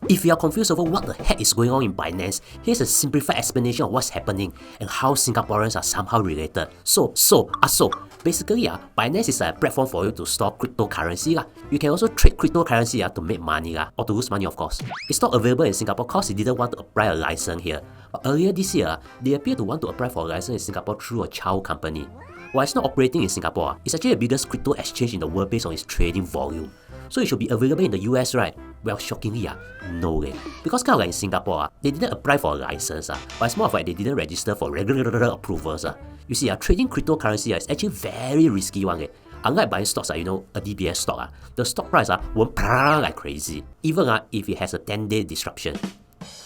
If you are confused over what the heck is going on in Binance, here's a simplified explanation of what's happening and how Singaporeans are somehow related. So, basically, Binance is a platform for you to store cryptocurrency. You can also trade cryptocurrency to make money, or to lose money, of course. It's not available in Singapore because they didn't want to apply a license here. But earlier this year, they appear to want to apply for a license in Singapore through a child company. While it's not operating in Singapore, it's actually the biggest crypto exchange in the world based on its trading volume. So it should be available in the US, right? Well, shockingly, no. Because kind of like in Singapore, they didn't apply for a license, but it's more of like they didn't register for regular approvals. You see, trading cryptocurrency is actually very risky one. Unlike buying stocks, a DBS stock, the stock price won't like crazy, even if it has a 10-day disruption.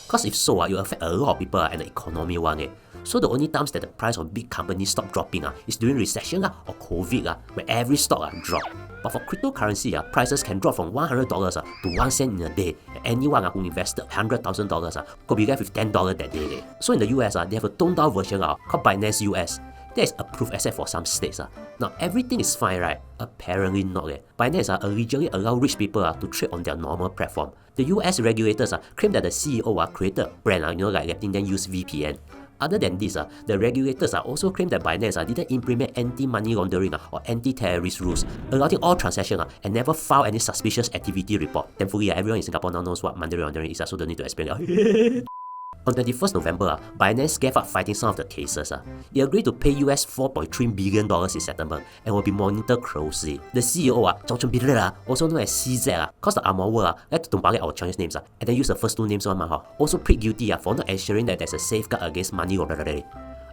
Because if so, it will affect a lot of people and the economy one. So the only times that the price of big companies stop dropping is during recession or COVID, where every stock drop. But for cryptocurrency, prices can drop from $100 to 1 cent in a day. And anyone who invested $100,000 could be left with $10 that day. So in the US, they have a toned down version called Binance US. That is approved except for some states. Now everything is fine, right? Apparently not. Binance originally allowed rich people to trade on their normal platform. The US regulators claim that the CEO created a brand, like letting them use VPN. Other than this, the regulators also claim that Binance didn't implement anti-money laundering or anti-terrorist rules, allowing all transactions and never filed any suspicious activity report. Thankfully, everyone in Singapore now knows what money laundering is, so don't need to explain. On 21st November, Binance gave up fighting some of the cases. It agreed to pay US $4.3 billion in settlement and will be monitored closely. The CEO, also known as CZ, because the Armor World like to tumbang our Chinese names and then use the first two names also plead guilty for not ensuring that there's a safeguard against money laundering.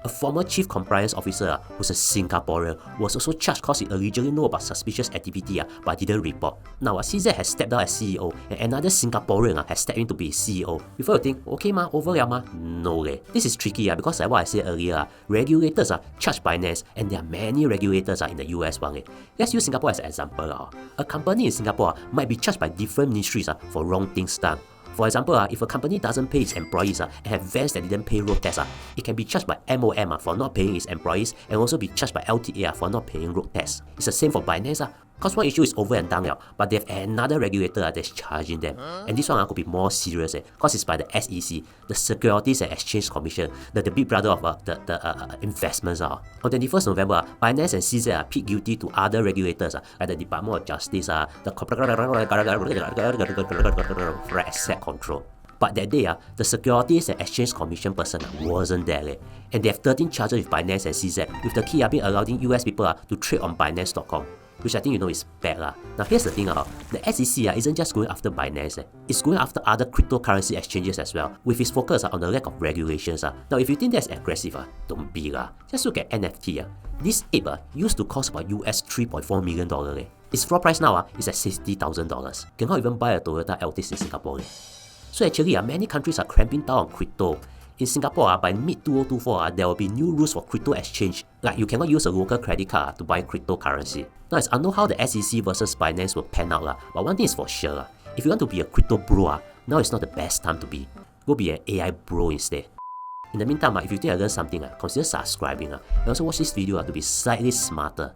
A former chief compliance officer who's a Singaporean was also charged because he originally knew about suspicious activity but didn't report. Now CZ has stepped down as CEO and another Singaporean has stepped in to be CEO. Before you think, okay over no. This is tricky because like what I said earlier, regulators charge Binance and there are many regulators in the US one. Let's use Singapore as an example. A company in Singapore might be charged by different ministries for wrong things done. For example, if a company doesn't pay its employees and have vans that didn't pay road tax, it can be charged by MOM for not paying its employees and also be charged by LTA for not paying road tax. It's the same for Binance. Because one issue is over and done but they have another regulator that's charging them. And this one could be more serious because it's by the SEC, the Securities and Exchange Commission, the big brother of the investments. On 21st November, Binance and CZ plead guilty to other regulators like the Department of Justice, the for asset control. But that day, the Securities and Exchange Commission person wasn't there. And they have 13 charges with Binance and CZ, with the key being allowing US people to trade on Binance.com. Which I think is bad. Now here's the thing, the SEC isn't just going after Binance, it's going after other cryptocurrency exchanges as well, with its focus on the lack of regulations. Now if you think that's aggressive, don't be. Just look at NFT. This ape used to cost about US $3.4 million. Its floor price now is at $60,000. Cannot even buy a Toyota Altis in Singapore. So actually, many countries are clamping down on crypto. In Singapore, by mid-2024, there will be new rules for crypto exchange. Like you cannot use a local credit card to buy cryptocurrency. Now it's unknown how the SEC versus Binance will pan out, but one thing is for sure. If you want to be a crypto bro, now is not the best time to be. Go be an AI bro instead. In the meantime, if you think I learned something, consider subscribing and also watch this video to be slightly smarter.